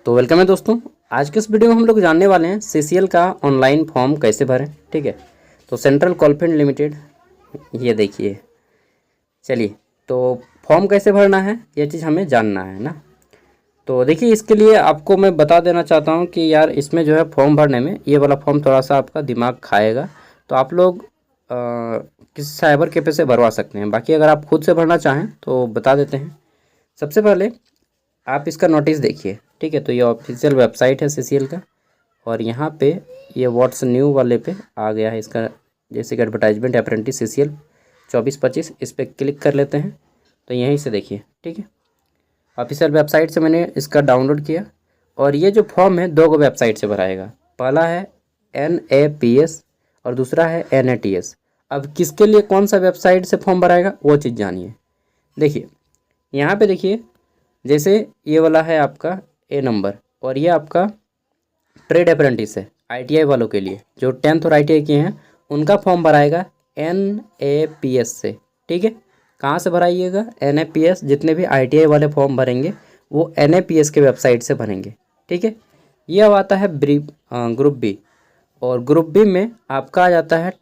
तो वेलकम है दोस्तों। आज के इस वीडियो में हम लोग जानने वाले हैं सीसीएल का ऑनलाइन फॉर्म कैसे भरें। ठीक है, तो सेंट्रल कोलफील्ड लिमिटेड, ये देखिए। चलिए, तो फॉर्म कैसे भरना है ये चीज़ हमें जानना है ना। तो देखिए, इसके लिए आपको मैं बता देना चाहता हूँ कि यार इसमें जो है फॉर्म भरने में ये वाला फॉर्म थोड़ा सा आपका दिमाग खाएगा। तो आप लोग किसी साइबर कैफे से भरवा सकते हैं। बाकी अगर आप खुद से भरना चाहें तो बता देते हैं। सबसे पहले आप इसका नोटिस देखिए। ठीक है, तो ये ऑफिशियल वेबसाइट है सीसीएल का, और यहाँ पे ये व्हाट्स न्यू वाले पे आ गया है इसका, जैसे कि एडवर्टाइजमेंट अप्रेंटिस सीसीएल 24-25, इस पर क्लिक कर लेते हैं। तो यहीं से देखिए, ठीक है, ऑफिशियल वेबसाइट से मैंने इसका डाउनलोड किया। और ये जो फॉर्म है दो वेबसाइट से भराएगा। पहला है NAPS और दूसरा है NATS। अब किसके लिए कौन सा वेबसाइट से फॉर्म भराएगा वो चीज़ जानिए। देखिए यहाँ पे देखिए, जैसे ये वाला है आपका A नंबर, और ये आपका ट्रेड अप्रेंटिस है ITI वालों के लिए, जो 10th और ITI किए हैं उनका फॉर्म भराएगा NAPS से। ठीक है, कहाँ से भराइएगा? NAPS। जितने भी ITI वाले फॉर्म भरेंगे वो NAPS के वेबसाइट से भरेंगे। ठीक है, ये अब आता है ग्रुप बी, और ग्रुप बी में आपका आ जाता है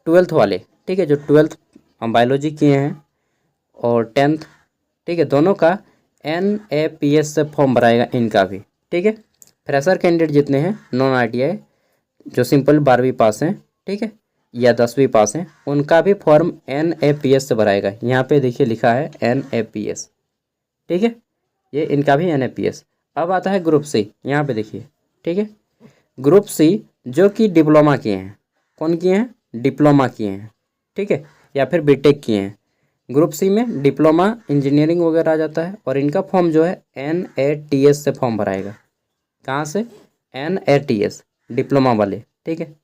12th वाले। ठीक है, जो 12th बायोलॉजी किए हैं और 10th, ठीक है, दोनों का NAPS से फॉर्म भराएगा इनका भी। ठीक है, फ्रेशर कैंडिडेट जितने हैं नॉन ITI, जो सिंपल 12वीं पास हैं, ठीक है, या 10वीं पास हैं, उनका भी फॉर्म NAPS से भराएगा। यहाँ पे देखिए लिखा है NAPS। ठीक है, ये इनका भी NAPS। अब आता है ग्रुप सी, यहाँ पे देखिए। ठीक है, ग्रुप सी जो कि डिप्लोमा किए हैं। कौन किए हैं? डिप्लोमा किए हैं। ठीक है, या फिर बीटेक किए हैं। ग्रुप सी में डिप्लोमा इंजीनियरिंग वगैरह आ जाता है, और इनका फॉर्म जो है NATS से फॉर्म भराएगा। कहाँ से? NATS, डिप्लोमा वाले। ठीक है,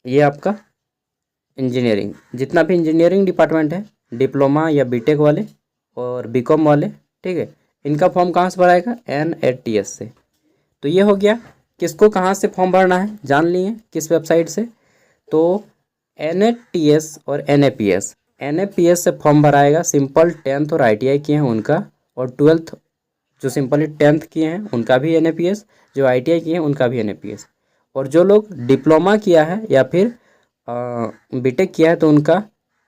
ये आपका इंजीनियरिंग, जितना भी इंजीनियरिंग डिपार्टमेंट है, डिप्लोमा या बीटेक वाले और बीकॉम वाले, ठीक है, इनका फॉर्म कहाँ से भराएगा? NATS से। तो ये हो गया किसको कहाँ से फॉर्म भरना है, जान लिए किस वेबसाइट से। तो NATS और NAPS से फॉर्म भराएगा सिंपल 10th और ITI किए हैं उनका, और 12th जो सिंपली 10th किए हैं उनका भी NAPS, जो ITI किए हैं उनका भी NAPS, और जो लोग डिप्लोमा किया है या फिर बीटेक किया है तो उनका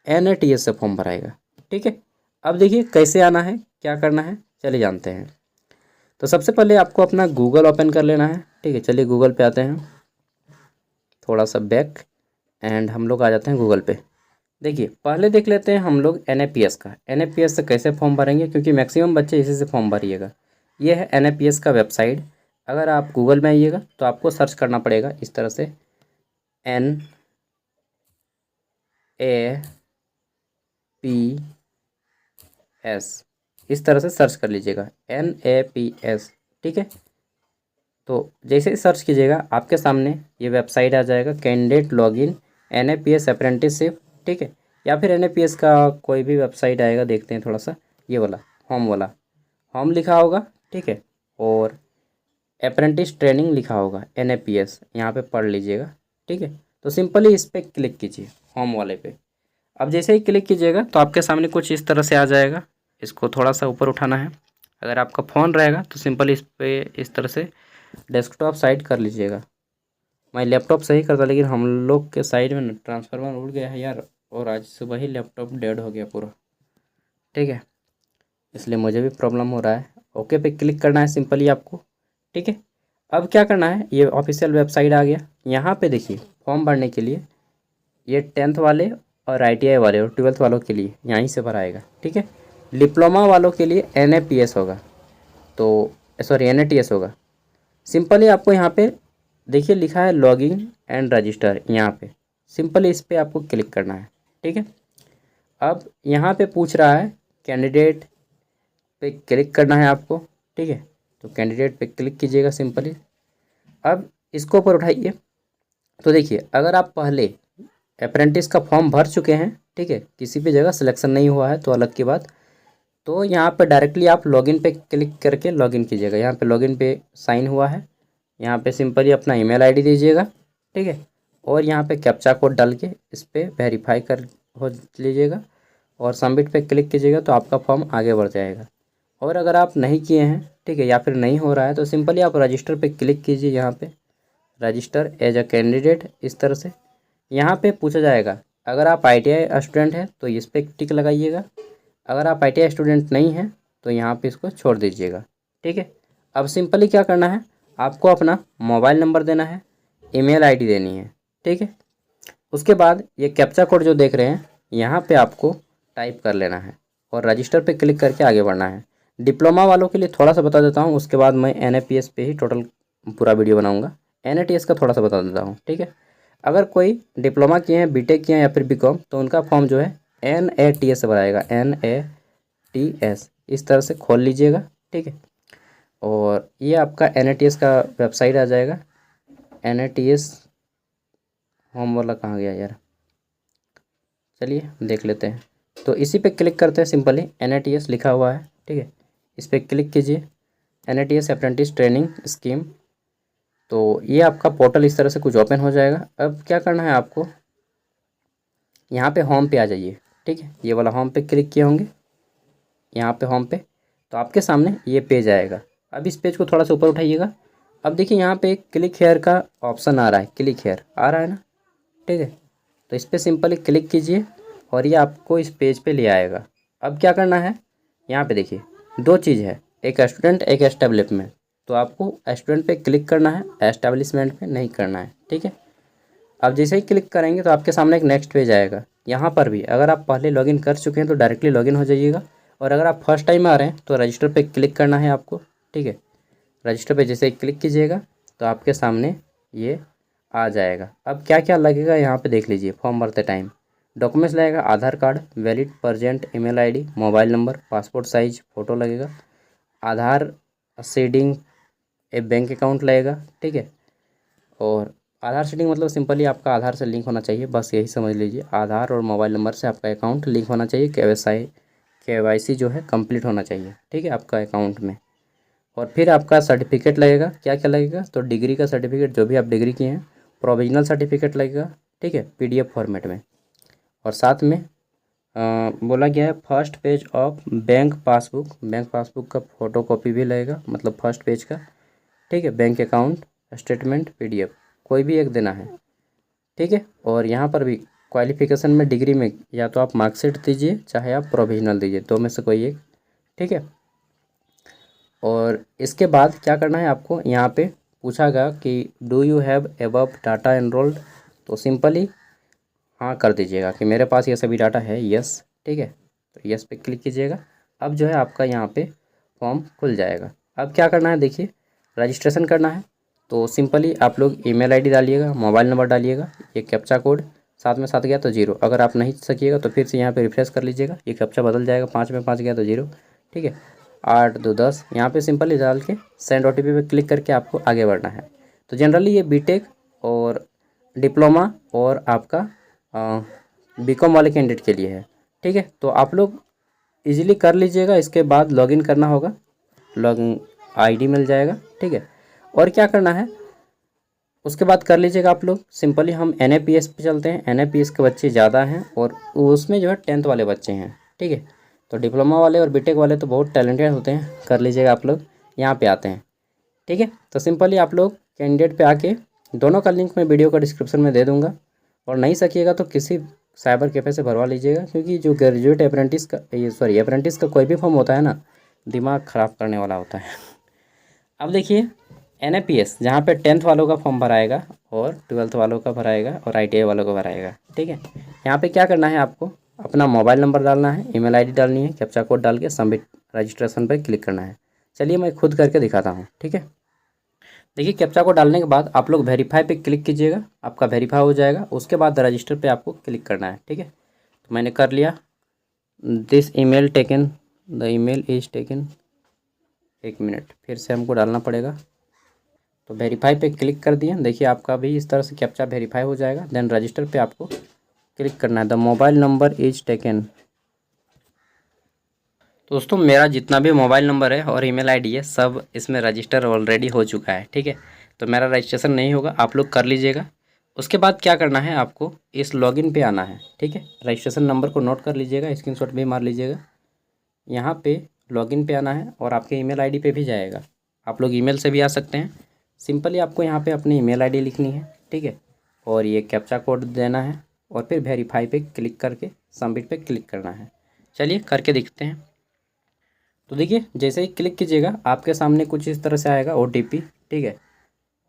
NATS से फॉर्म भराएगा। ठीक है, अब देखिए कैसे आना है, क्या करना है, चलिए जानते हैं। तो सबसे पहले आपको अपना गूगल ओपन कर लेना है। ठीक है, चलिए गूगल पे आते हैं, थोड़ा सा बैक, एंड हम लोग आ जाते हैं गूगल पे। देखिए पहले देख लेते हैं हम लोग NAPS का। NAPS से कैसे फॉर्म भरेंगे, क्योंकि मैक्सिमम बच्चे इसी से फॉर्म भरिएगा। ये है NAPS का वेबसाइट। अगर आप गूगल में आइएगा तो आपको सर्च करना पड़ेगा इस तरह से, NAPS, इस तरह से सर्च कर लीजिएगा NAPS। ठीक है, तो जैसे ही सर्च कीजिएगा आपके सामने ये वेबसाइट आ जाएगा, कैंडिडेट लॉगिन NAPS अप्रेंटिसशिप। ठीक है, या फिर NAPS का कोई भी वेबसाइट आएगा, देखते हैं थोड़ा सा, ये वाला होम वाला, होम लिखा होगा। ठीक है, और अप्रेंटिस ट्रेनिंग लिखा होगा NAPS, यहाँ पे पढ़ लीजिएगा। ठीक है, तो सिंपली इस पर क्लिक कीजिए, होम वाले पे। अब जैसे ही क्लिक कीजिएगा तो आपके सामने कुछ इस तरह से आ जाएगा। इसको थोड़ा सा ऊपर उठाना है। अगर आपका फ़ोन रहेगा तो सिंपली इस पर इस तरह से डेस्कटॉप साइड कर लीजिएगा। मैं लैपटॉप से ही करता, लेकिन हम लोग के साइड में ट्रांसफार्मर उड़ गया है यार, और आज सुबह ही लैपटॉप डेड हो गया पूरा। ठीक है, इसलिए मुझे भी प्रॉब्लम हो रहा है। ओके पे क्लिक करना है सिंपली आपको। ठीक है, अब क्या करना है, ये ऑफिशियल वेबसाइट आ गया। यहाँ पे देखिए फॉर्म भरने के लिए ये 10th वाले और ITI वाले और 12th वालों के लिए यहीं से भराएगा। ठीक है, डिप्लोमा वालों के लिए NAPS होगा, तो सॉरी NATS होगा। सिंपली आपको यहाँ पे देखिए लिखा है लॉगिन एंड रजिस्टर, यहाँ पे सिंपली इस पर आपको क्लिक करना है। ठीक है, अब यहाँ पे पूछ रहा है कैंडिडेट पे क्लिक करना है आपको। ठीक है, तो कैंडिडेट पे क्लिक कीजिएगा सिंपली। अब इसको ऊपर उठाइए, तो देखिए अगर आप पहले अप्रेंटिस का फॉर्म भर चुके हैं, ठीक है, किसी भी जगह सिलेक्शन नहीं हुआ है तो अलग की बात, तो यहाँ पे डायरेक्टली आप लॉगिन पे क्लिक करके लॉगिन कीजिएगा। यहाँ पे लॉगिन पे साइन हुआ है, यहाँ पे सिंपली अपना ईमेल आईडी दीजिएगा। ठीक है, और यहाँ पे कैप्चा कोड डाल के इस पर वेरीफाई कर हो लीजिएगा, और सबमिट पे क्लिक कीजिएगा तो आपका फॉर्म आगे बढ़ जाएगा। और अगर आप नहीं किए हैं ठीक है, या फिर नहीं हो रहा है तो सिंपली आप रजिस्टर पे क्लिक कीजिए। यहाँ पे रजिस्टर एज अ कैंडिडेट, इस तरह से यहाँ पे पूछा जाएगा। अगर आप ITI स्टूडेंट हैं तो इस पर टिक लगाइएगा, अगर आप ITI स्टूडेंट नहीं हैं तो यहाँ पे इसको छोड़ दीजिएगा। ठीक है, अब सिंपली क्या करना है, आपको अपना मोबाइल नंबर देना है, ईमेल आईडी देनी है। ठीक है, उसके बाद ये कैप्चा कोड जो देख रहे हैं यहाँ पे आपको टाइप कर लेना है और रजिस्टर पे क्लिक करके आगे बढ़ना है। डिप्लोमा वालों के लिए थोड़ा सा बता देता हूँ, उसके बाद मैं NAPS पे ही टोटल पूरा वीडियो बनाऊँगा। NATS का थोड़ा सा बता देता हूँ। ठीक है, अगर कोई डिप्लोमा किए हैं, BTech किए हैं या फिर BCom, तो उनका फॉर्म जो है NATS से भराएगा, NATS, इस तरह से खोल लीजिएगा। ठीक है, और ये आपका NATS का वेबसाइट आ जाएगा। NATS होम वाला कहाँ गया यार, चलिए देख लेते हैं। तो इसी पे क्लिक करते हैं, सिंपली NATS लिखा हुआ है। ठीक है, इस पर क्लिक कीजिए, NATS अप्रेंटिस ट्रेनिंग स्कीम। तो ये आपका पोर्टल इस तरह से कुछ ओपन हो जाएगा। अब क्या करना है आपको, यहाँ पे होम पे आ जाइए। ठीक है, ये वाला होम पे क्लिक किए होंगे, यहाँ पे होम पे, तो आपके सामने ये पेज आएगा। अब इस पेज को थोड़ा सा ऊपर उठाइएगा। अब देखिए यहाँ पे क्लिक हेयर का ऑप्शन आ रहा है, क्लिक हेयर आ रहा है ना। ठीक है, तो इस पर सिंपली क्लिक कीजिए और ये आपको इस पेज पे ले आएगा। अब क्या करना है, यहाँ पे देखिए दो चीज़ है, एक स्टूडेंट एक एस्टेब्लिशमेंट। तो आपको स्टूडेंट पे क्लिक करना है, एस्टेब्लिशमेंट पे नहीं करना है। ठीक है, अब जैसे ही क्लिक करेंगे तो आपके सामने एक नेक्स्ट पेज आएगा। यहाँ पर भी अगर आप पहले लॉगिन कर चुके हैं तो डायरेक्टली लॉगिन हो जाइएगा, और अगर आप फर्स्ट टाइम आ रहे हैं तो रजिस्टर पे क्लिक करना है आपको। ठीक है, रजिस्टर पे जैसे ही क्लिक कीजिएगा तो आपके सामने ये आ जाएगा। अब क्या क्या लगेगा यहाँ पे देख लीजिए। फॉर्म भरते टाइम डॉक्यूमेंट्स लगेगा, Aadhaar card valid present, email ID, mobile number, passport size photo लगेगा, आधार सीडिंग, एक बैंक अकाउंट लगेगा। ठीक है, और आधार सीडिंग मतलब सिंपली आपका आधार से लिंक होना चाहिए, बस यही समझ लीजिए। आधार और मोबाइल नंबर से आपका अकाउंट लिंक होना चाहिए, KYC जो है कंप्लीट होना चाहिए। ठीक है, आपका अकाउंट में। और फिर आपका सर्टिफिकेट लगेगा, क्या क्या लगेगा, तो डिग्री का सर्टिफिकेट जो भी आप डिग्री किए हैं, प्रोविजनल सर्टिफिकेट लगेगा। ठीक है, PDF फॉर्मेट में। और साथ में बोला गया है first page of bank passbook, bank passbook का फ़ोटो कॉपी भी लगेगा, मतलब फर्स्ट पेज का। ठीक है, बैंक अकाउंट स्टेटमेंट PDF कोई भी एक देना है। ठीक है, और यहाँ पर भी क्वालिफिकेशन में डिग्री में या तो आप मार्कशीट दीजिए, चाहे आप प्रोविजनल दीजिए, दो में से कोई एक। ठीक है, और इसके बाद क्या करना है आपको, यहाँ पे पूछागा कि do you have above data enrolled, तो सिंपली हाँ कर दीजिएगा कि मेरे पास ये सभी डाटा है, यस। ठीक है, तो यस पे क्लिक कीजिएगा। अब जो है आपका यहाँ पे फॉर्म खुल जाएगा। अब क्या करना है देखिए, रजिस्ट्रेशन करना है। तो सिंपली आप लोग ईमेल आईडी डालिएगा, मोबाइल नंबर डालिएगा, ये कैप्चा कोड साथ में 7 गया तो 0, अगर आप नहीं सकिएगा तो फिर से यहाँ पे रिफ्रेश कर लीजिएगा, ये कैप्चा बदल जाएगा, 5 में 5 गया तो 0। ठीक है, 8 2 10 यहाँ पे सिंपली डाल के सेंड OTP पे क्लिक करके आपको आगे बढ़ना है। तो जनरली ये BTech और डिप्लोमा और आपका BCom वाले कैंडिडेट के लिए है। ठीक है, तो आप लोग इजीली कर लीजिएगा। इसके बाद लॉगिन करना होगा, लॉगिन ID मिल जाएगा। ठीक है, और क्या करना है उसके बाद कर लीजिएगा आप लोग। सिंपली हम NAPS पे चलते हैं, NAPS के बच्चे ज़्यादा हैं और उसमें जो है 10th वाले बच्चे हैं। ठीक है, तो डिप्लोमा वाले और BTech वाले तो बहुत टैलेंटेड होते हैं, कर लीजिएगा आप लोग। यहाँ पे आते हैं। ठीक है, तो सिंपली आप लोग कैंडिडेट पे आके, दोनों का लिंक मैं वीडियो का डिस्क्रिप्शन में दे दूँगा, और नहीं सकिएगा तो किसी साइबर कैफ़े से भरवा लीजिएगा, क्योंकि जो ग्रेजुएट अप्रेंटिस का अप्रेंटिस का कोई भी फॉर्म होता है ना, दिमाग ख़राब करने वाला होता है। अब देखिए NAPS जहाँ पे 10th वालों का फॉर्म भराएगा और 12th वालों का भराएगा और ITI वालों का भराएगा। ठीक है, यहाँ पे क्या करना है आपको, अपना मोबाइल नंबर डालना है, ईमेल आईडी डालनी है, कैप्चा कोड डाल के सबमिट रजिस्ट्रेशन पर क्लिक करना है। चलिए मैं खुद करके दिखाता हूँ। ठीक है, देखिए कैप्चा कोड डालने के बाद आप लोग वेरीफाई पे क्लिक कीजिएगा, आपका वेरीफाई हो जाएगा। उसके बाद रजिस्टर पे आपको क्लिक करना है। ठीक है, तो मैंने कर लिया। This email taken, the email is taken, 1 minute फिर से हमको डालना पड़ेगा। तो वेरीफाई पे क्लिक कर दिए। देखिए आपका भी इस तरह से कैप्चा वेरीफाई हो जाएगा। देन रजिस्टर पे आपको क्लिक करना है, the mobile number is taken. दोस्तों मेरा जितना भी मोबाइल नंबर है और ईमेल आईडी है सब इसमें रजिस्टर ऑलरेडी हो चुका है। ठीक है, तो मेरा रजिस्ट्रेशन नहीं होगा, आप लोग कर लीजिएगा। उसके बाद क्या करना है आपको, इस लॉगिन पे आना है। ठीक है, रजिस्ट्रेशन नंबर को नोट कर लीजिएगा, स्क्रीनशॉट भी मार लीजिएगा। यहाँ पे लॉगिन पे आना है और आपके ईमेल आईडी पे भी जाएगा। आप लोग ईमेल से भी आ सकते हैं। सिंपली आपको यहाँ पे अपनी ईमेल आईडी लिखनी है, ठीक है, और ये कैप्चा कोड देना है और फिर वेरीफाई पे क्लिक करके सबमिट पे क्लिक करना है। चलिए करके देखते हैं। तो देखिए जैसे ही क्लिक कीजिएगा आपके सामने कुछ इस तरह से आएगा OTP, ठीक है,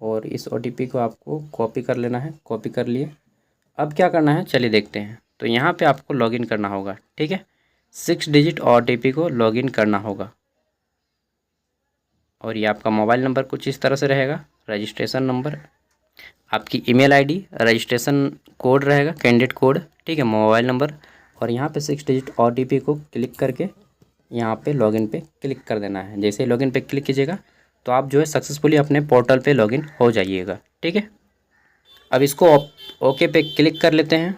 और इस OTP को आपको कॉपी कर लेना है। कॉपी कर लिए, अब क्या करना है चलिए देखते हैं। तो यहाँ पे आपको लॉगिन करना होगा, ठीक है, 6 डिजिट OTP को लॉगिन करना होगा और ये आपका मोबाइल नंबर कुछ इस तरह से रहेगा, रजिस्ट्रेशन नंबर, आपकी ईमेल आईडी, रजिस्ट्रेशन कोड रहेगा, कैंडिडेट कोड, ठीक है, मोबाइल नंबर, और यहाँ पे 6 डिजिट OTP को क्लिक करके यहाँ पे लॉगिन पे क्लिक कर देना है। जैसे ही लॉगिन पे क्लिक कीजिएगा तो आप जो है सक्सेसफुली अपने पोर्टल पे लॉगिन हो जाइएगा, ठीक है। अब इसको ओके पे क्लिक कर लेते हैं।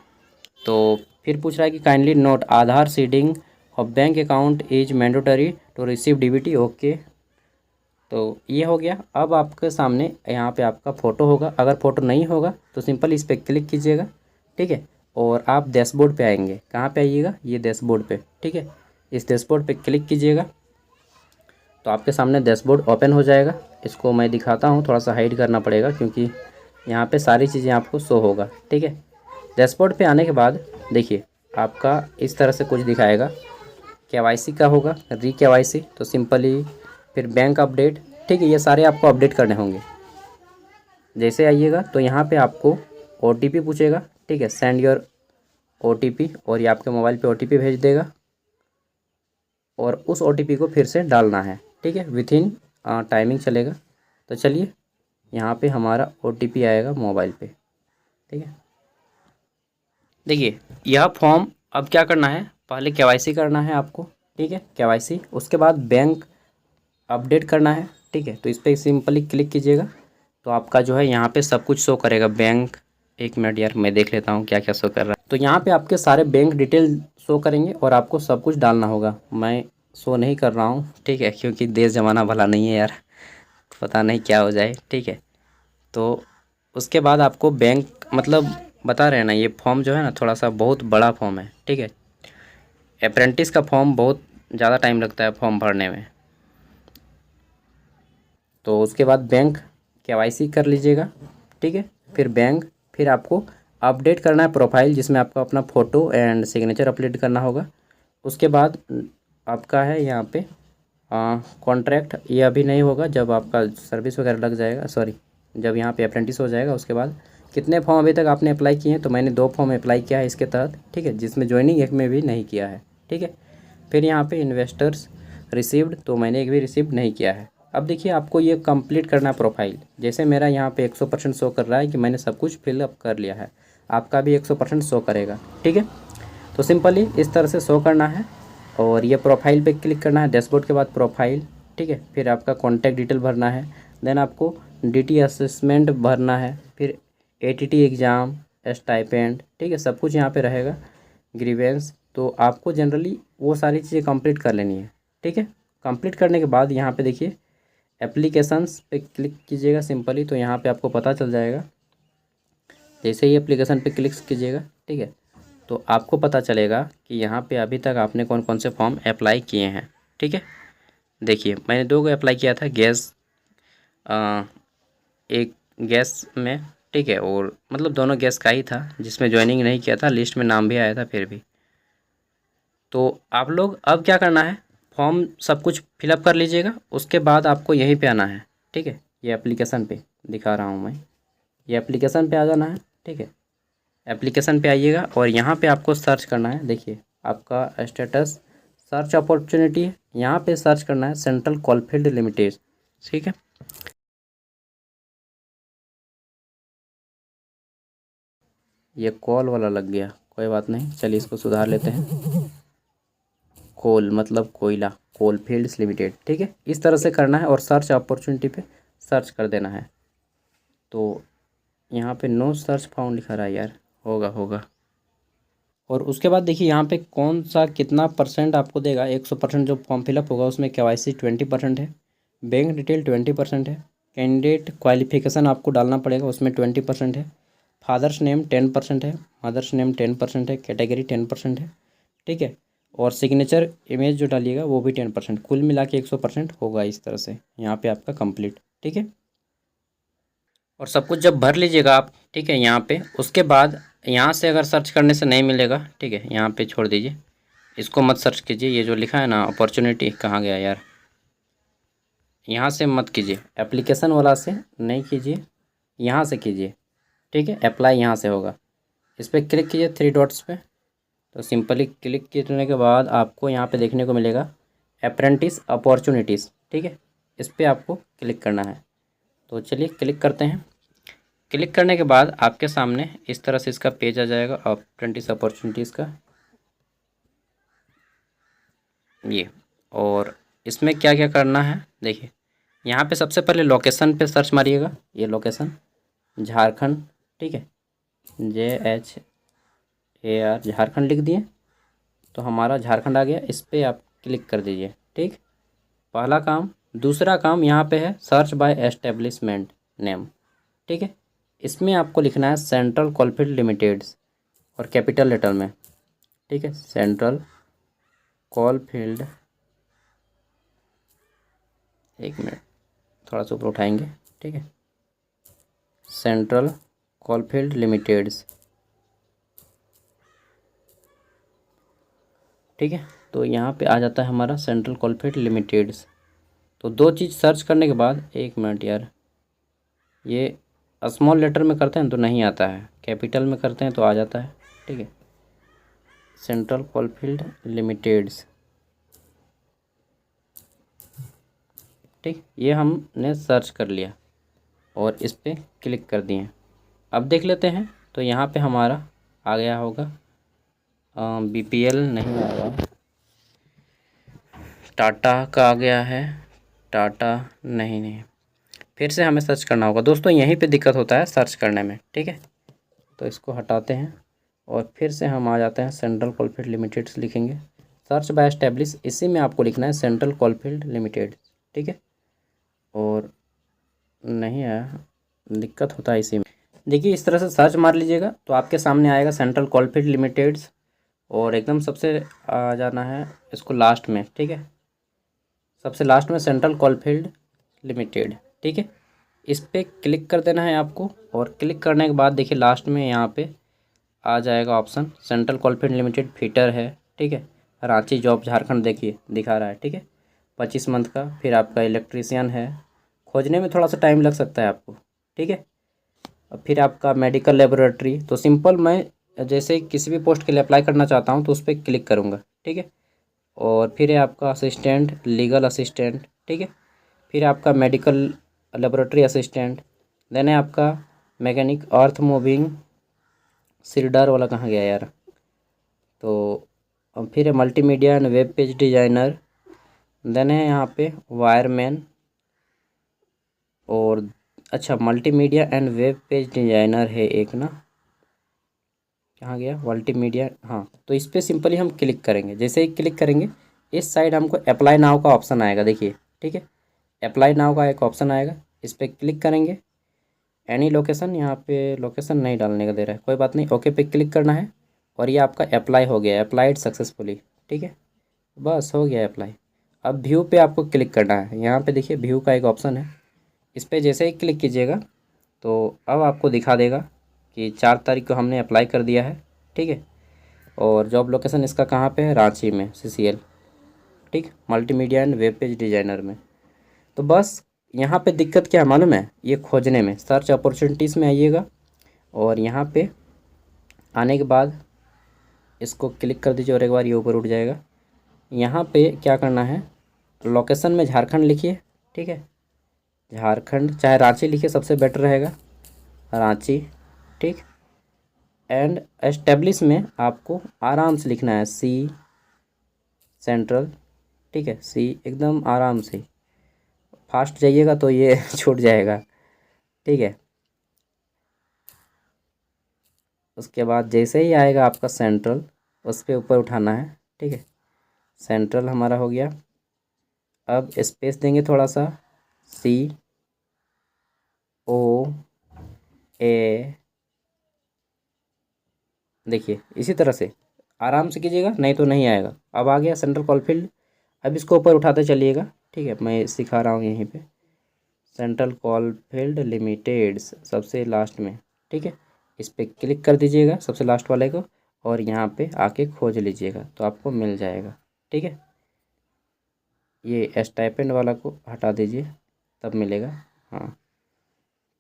तो फिर पूछ रहा है कि kindly note Aadhaar seeding of bank account is mandatory to receive DBT, okay. तो ये हो गया। अब आपके सामने यहाँ पे आपका फ़ोटो होगा, अगर फ़ोटो नहीं होगा तो सिंपल इस पर क्लिक कीजिएगा, ठीक है, और आप डैशबोर्ड पे आएंगे। कहाँ पे आइएगा, ये डैशबोर्ड पे, ठीक है, इस डैशबोर्ड पे क्लिक कीजिएगा तो आपके सामने डैशबोर्ड ओपन हो जाएगा। इसको मैं दिखाता हूँ, थोड़ा सा हाइड करना पड़ेगा क्योंकि यहाँ पे सारी चीज़ें आपको शो होगा, ठीक है। डैशबोर्ड पे आने के बाद देखिए आपका इस तरह से कुछ दिखाएगा, KYC का होगा, KYC, तो सिंपली फिर बैंक अपडेट, ठीक है, ये सारे आपको अपडेट करने होंगे। जैसे आइएगा तो यहाँ पे आपको OTP पूछेगा, ठीक है, सेंड योर OTP, और ये आपके मोबाइल पे OTP भेज देगा और उस OTP को फिर से डालना है, ठीक है, विथिन टाइमिंग चलेगा। तो चलिए यहाँ पे हमारा OTP आएगा मोबाइल पे, ठीक है। देखिए यह फॉर्म अब क्या करना है, पहले KYC करना है आपको, ठीक है, KYC, उसके बाद बैंक अपडेट करना है, ठीक है। तो इस पर सिंपली क्लिक कीजिएगा तो आपका जो है यहाँ पे सब कुछ शो करेगा। बैंक, एक मिनट यार मैं देख लेता हूँ क्या क्या शो कर रहा है। तो यहाँ पे आपके सारे बैंक डिटेल शो करेंगे और आपको सब कुछ डालना होगा। मैं शो नहीं कर रहा हूँ, ठीक है, क्योंकि देश ज़माना भला नहीं है यार, पता नहीं क्या हो जाए, ठीक है। तो उसके बाद आपको बैंक, मतलब बता रहे हैं ना, ये फॉर्म जो है ना थोड़ा सा बहुत बड़ा फॉर्म है, ठीक है। अप्रेंटिस का फॉर्म बहुत ज़्यादा टाइम लगता है फॉर्म भरने में। तो उसके बाद बैंक KYC कर लीजिएगा, ठीक है, फिर बैंक, फिर आपको अपडेट करना है प्रोफाइल, जिसमें आपको अपना फ़ोटो एंड सिग्नेचर अपडेट करना होगा। उसके बाद आपका है यहाँ पे कॉन्ट्रैक्ट, ये अभी नहीं होगा, जब आपका सर्विस वगैरह लग जाएगा, सॉरी, जब यहाँ पे अप्रेंटिस हो जाएगा। उसके बाद कितने फॉर्म अभी तक आपने अप्लाई किए हैं, तो मैंने 2 फॉर्म अप्लाई किया है इसके तहत, ठीक है, जिसमें ज्वाइनिंग एक में भी नहीं किया है, ठीक है। फिर यहाँ पे इन्वेस्टर्स रिसीव्ड, तो मैंने एक भी रिसीव नहीं किया है। अब देखिए आपको ये कंप्लीट करना है प्रोफाइल। जैसे मेरा यहाँ पे 100% शो कर रहा है कि मैंने सब कुछ फिलअप कर लिया है, आपका भी 100% शो करेगा, ठीक है। तो सिंपली इस तरह से शो करना है और ये प्रोफाइल पे क्लिक करना है, डैशबोर्ड के बाद प्रोफाइल, ठीक है, फिर आपका कॉन्टैक्ट डिटेल भरना है, देन आपको DT असेसमेंट भरना है, फिर ATT एग्ज़ाम, स्टाइपेंड, ठीक है, सब कुछ यहाँ पे रहेगा, ग्रीवेंस। तो आपको जनरली वो सारी चीज़ें कंप्लीट कर लेनी है, ठीक है। कंप्लीट करने के बाद यहाँ पे देखिए एप्लीकेशंस पे क्लिक कीजिएगा सिंपली, तो यहाँ पे आपको पता चल जाएगा। जैसे ही एप्लीकेशन पे क्लिक कीजिएगा, ठीक है, तो आपको पता चलेगा कि यहाँ पे अभी तक आपने कौन कौन से फॉर्म अप्लाई किए हैं, ठीक है। देखिए मैंने 2 को अप्लाई किया था, एक गैस में, ठीक है, और मतलब दोनों गैस का ही था, जिसमें ज्वाइनिंग नहीं किया था, लिस्ट में नाम भी आया था फिर भी। तो आप लोग अब क्या करना है, फॉर्म सब कुछ फिलअप कर लीजिएगा। उसके बाद आपको यहीं पे आना है, ठीक है, ये एप्लीकेशन पे दिखा रहा हूँ मैं, ये एप्लीकेशन पे आ जाना है, ठीक है। एप्लीकेशन पे आइएगा और यहाँ पे आपको सर्च करना है। देखिए आपका स्टेटस सर्च अपॉर्चुनिटी है, यहाँ पे सर्च करना है सेंट्रल कोलफील्ड लिमिटेड, ठीक है। ये कॉल वाला लग गया, कोई बात नहीं, चलिए इसको सुधार लेते हैं। कोल मतलब कोयला, कोलफील्ड्स लिमिटेड, ठीक है, इस तरह से करना है और सर्च अपॉर्चुनिटी पे सर्च कर देना है। तो यहाँ पे नो सर्च फाउंड लिखा रहा है यार, होगा होगा। और उसके बाद देखिए यहाँ पे कौन सा कितना % आपको देगा। 100% जो फॉर्म फिलअप होगा उसमें KYC 20% है, बैंक डिटेल 20% है, कैंडिडेट क्वालिफिकेशन आपको डालना पड़ेगा, उसमें 20% है, फादर्स नेम 10% है, मदर्स नेम 10% है, कैटेगरी 10% है, ठीक है। और सिग्नेचर इमेज जो डालिएगा वो भी 10%, कुल मिला के 100% होगा। इस तरह से यहाँ पे आपका कंप्लीट, ठीक है। और सब कुछ जब भर लीजिएगा आप, ठीक है, यहाँ पे उसके बाद यहाँ से अगर सर्च करने से नहीं मिलेगा, ठीक है, यहाँ पे छोड़ दीजिए, इसको मत सर्च कीजिए। ये जो लिखा है ना अपॉर्चुनिटी, कहाँ गया यार, यहाँ से मत कीजिए, एप्लीकेशन वाला से नहीं कीजिए, यहाँ से कीजिए, ठीक है। अप्लाई यहाँ से होगा, इस पर क्लिक कीजिए 3 डॉट्स पे। तो सिंपली क्लिक करने के बाद आपको यहाँ पे देखने को मिलेगा अप्रेंटिस अपॉर्चुनिटीज़, ठीक है, इस पर आपको क्लिक करना है। तो चलिए क्लिक करते हैं। क्लिक करने के बाद आपके सामने इस तरह से इसका पेज आ जाएगा अप्रेंटिस अपॉर्चुनिटीज़ का, ये। और इसमें क्या क्या करना है देखिए, यहाँ पे सबसे पहले लोकेशन पे सर्च मारिएगा, ये लोकेशन झारखंड, ठीक है, JHAR झारखंड लिख दिए तो हमारा झारखंड आ गया। इस पर आप क्लिक कर दीजिए, ठीक, पहला काम। दूसरा काम यहाँ पे है सर्च बाय एस्टेब्लिशमेंट नेम, ठीक है, इसमें आपको लिखना है सेंट्रल कोलफील्ड लिमिटेड और कैपिटल लेटर में, ठीक है, सेंट्रल कोलफील्ड, एक मिनट थोड़ा सा ऊपर उठाएंगे, ठीक है, सेंट्रल कोलफील्ड लिमिटेड्स, ठीक है। तो यहाँ पे आ जाता है हमारा सेंट्रल कोलफील्ड लिमिटेड्स। तो दो चीज़ सर्च करने के बाद, एक मिनट यार, ये स्मॉल लेटर में करते हैं तो नहीं आता है, कैपिटल में करते हैं तो आ जाता है, ठीक है, सेंट्रल कोलफील्ड लिमिटेड्स, ठीक, ये हमने सर्च कर लिया और इस पर क्लिक कर दिए। अब देख लेते हैं, तो यहाँ पे हमारा आ गया होगा BPL नहीं आया, टाटा का आ गया है, टाटा नहीं, फिर से हमें सर्च करना होगा दोस्तों, यहीं पे दिक्कत होता है सर्च करने में, ठीक है। तो इसको हटाते हैं और फिर से हम आ जाते हैं सेंट्रल कोलफील्ड लिमिटेड लिखेंगे, सर्च बाय एस्टेब्लिश, इसी में आपको लिखना है सेंट्रल कोलफील्ड लिमिटेड, ठीक है। और नहीं आया, दिक्कत होता है इसी में। देखिए इस तरह से सर्च मार लीजिएगा तो आपके सामने आएगा सेंट्रल कोलफील्ड लिमिटेड्स, और एकदम सबसे आ जाना है इसको लास्ट में, ठीक है, सबसे लास्ट में सेंट्रल कोलफील्ड लिमिटेड, ठीक है, इस पर क्लिक कर देना है आपको। और क्लिक करने के बाद देखिए लास्ट में यहाँ पे आ जाएगा option central coalfield limited fitter है, ठीक है, रांची जॉब झारखंड, देखिए दिखा रहा है, ठीक है, 25 मंथ का। फिर आपका इलेक्ट्रीशियन है, खोजने में थोड़ा सा टाइम लग सकता है आपको, ठीक है। और फिर आपका मेडिकल लेबोरेटरी, तो सिंपल मैं जैसे किसी भी पोस्ट के लिए अप्लाई करना चाहता हूँ तो उस पर क्लिक करूँगा, ठीक है। और फिर है आपका असिस्टेंट, लीगल असिस्टेंट, ठीक है, फिर आपका मेडिकल लेबोरेटरी असिस्टेंट, देन है आपका मैकेनिक अर्थ मूविंग, सिरडार वाला कहाँ गया यार, तो अब फिर है multimedia and web page designer, then है यहाँ पे वायरमैन, और अच्छा multimedia and web page designer है एक ना, कहाँ गया मल्टीमीडिया, हाँ, तो इस पर सिंपली हम क्लिक करेंगे। जैसे ही क्लिक करेंगे इस साइड हमको अप्लाई नाउ का ऑप्शन आएगा, देखिए, ठीक है, अप्लाई नाउ का एक ऑप्शन आएगा, इस पर क्लिक करेंगे। एनी लोकेशन, यहाँ पे लोकेशन नहीं डालने का दे रहा है, कोई बात नहीं, ओके पे क्लिक करना है और ये आपका अप्लाई हो गया, अप्लाइड सक्सेसफुली, ठीक है, बस हो गया अप्लाई। अब व्यू पे आपको क्लिक करना है, यहाँ पे देखिए व्यू का एक ऑप्शन है, इस पर जैसे ही क्लिक कीजिएगा तो अब आपको दिखा देगा कि 4 तारीख को हमने अप्लाई कर दिया है, ठीक है। और जॉब लोकेशन इसका कहाँ पे है, रांची में, CCL, ठीक, multimedia and web page designer में। तो बस यहाँ पे दिक्कत क्या है मालूम है, ये खोजने में, सर्च अपॉर्चुनिटीज़ में आइएगा और यहाँ पे आने के बाद इसको क्लिक कर दीजिए और एक बार ये ऊपर उठ जाएगा। यहाँ पे क्या करना है, लोकेशन में झारखंड लिखिए, ठीक है, झारखंड, चाहे रांची लिखिए सबसे बेटर रहेगा, रांची, ठीक। एंड एस्टेब्लिश में आपको आराम से लिखना है सेंट्रल, ठीक है, एकदम आराम से, फास्ट जाइएगा तो ये छूट जाएगा, ठीक है। उसके बाद जैसे ही आएगा आपका सेंट्रल, उस पर ऊपर उठाना है, ठीक है, सेंट्रल हमारा हो गया। अब स्पेस देंगे थोड़ा सा, COA, देखिए इसी तरह से आराम से कीजिएगा, नहीं तो नहीं आएगा। अब आ गया सेंट्रल कॉलफील्ड। अब इसको ऊपर उठाते चलिएगा, ठीक है, मैं सिखा रहा हूँ यहीं पे। सेंट्रल कॉलफील्ड लिमिटेड सबसे लास्ट में, ठीक है, इस पर क्लिक कर दीजिएगा सबसे लास्ट वाले को, और यहाँ पे आके खोज लीजिएगा तो आपको मिल जाएगा, ठीक है। ये स्टाइपेंड वाला को हटा दीजिए, तब मिलेगा। हाँ,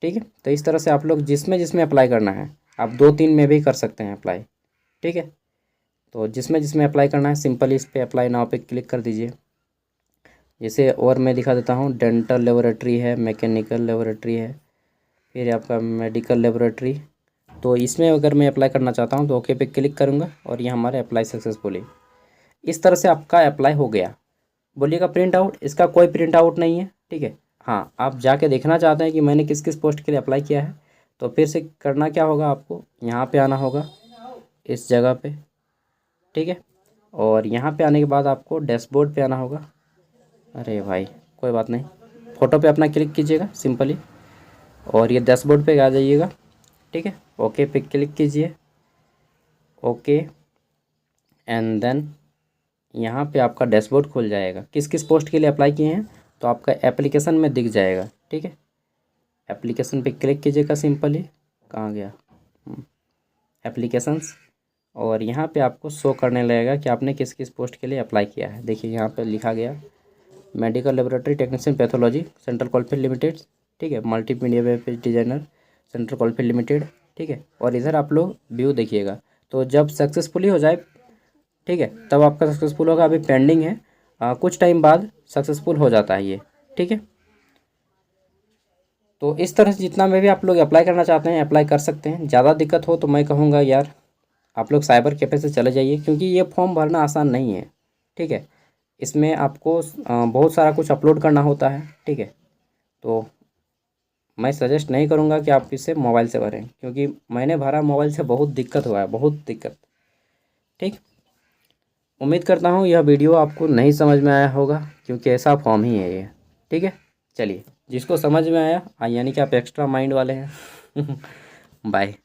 ठीक है। तो इस तरह से आप लोग जिसमें जिसमें अप्लाई करना है, आप 2-3 में भी कर सकते हैं अप्लाई, ठीक है। तो जिसमें जिसमें अप्लाई करना है सिंपली इस पर अप्लाई नाउ पे क्लिक कर दीजिए। जैसे और मैं दिखा देता हूँ, डेंटल लेबोरेटरी है, मैकेनिकल लेबोरेटरी है, फिर आपका मेडिकल लेबोरेटरी। तो इसमें अगर मैं अप्लाई करना चाहता हूँ तो ओके पे क्लिक करूँगा और ये हमारे अप्लाई सक्सेसफुली। इस तरह से आपका अप्लाई हो गया। बोलिएगा प्रिंट आउट, इसका कोई प्रिंट आउट नहीं है, ठीक है। हाँ, आप जाके देखना चाहते हैं कि मैंने किस किस पोस्ट के लिए अप्लाई किया है, तो फिर से करना क्या होगा, आपको यहाँ पे आना होगा इस जगह पे, ठीक है। और यहाँ पे आने के बाद आपको डैशबोर्ड पे आना होगा। अरे भाई कोई बात नहीं, फ़ोटो पे अपना क्लिक कीजिएगा सिंपली, और ये डैशबोर्ड पे आ जाइएगा, ठीक है। ओके पे क्लिक कीजिए, ओके, एंड देन यहाँ पे आपका डैशबोर्ड खुल जाएगा। किस किस पोस्ट के लिए अप्लाई किए हैं तो आपका एप्लीकेशन में दिख जाएगा, ठीक है। एप्लीकेशन पे क्लिक कीजिएगा सिंपली, कहाँ गया एप्लीकेशंस, और यहाँ पे आपको शो करने लगेगा कि आपने किस किस पोस्ट के लिए अप्लाई किया है। देखिए यहाँ पे लिखा गया medical laboratory technician pathology central coalfield limited, ठीक है। Multimedia web page designer central coalfield limited, ठीक है। और इधर आप लोग व्यू देखिएगा, तो जब सक्सेसफुली हो जाए, ठीक है, तब आपका सक्सेसफुल होगा। अभी पेंडिंग है, कुछ टाइम बाद सक्सेसफुल हो जाता है ये, ठीक है। तो इस तरह से जितना में भी आप लोग अप्लाई करना चाहते हैं अप्लाई कर सकते हैं। ज़्यादा दिक्कत हो तो मैं कहूँगा यार आप लोग साइबर कैफ़े से चले जाइए, क्योंकि ये फॉर्म भरना आसान नहीं है, ठीक है। इसमें आपको बहुत सारा कुछ अपलोड करना होता है, ठीक है। तो मैं सजेस्ट नहीं करूँगा कि आप इसे मोबाइल से भरें, क्योंकि मैंने भरा मोबाइल से, बहुत दिक्कत हुआ है, बहुत दिक्कत, ठीक। उम्मीद करता हूँ यह वीडियो आपको नहीं समझ में आया होगा, क्योंकि ऐसा फॉर्म ही है ये, ठीक है। चलिए, जिसको समझ में आया यानी कि आप एक्स्ट्रा माइंड वाले हैं बाय।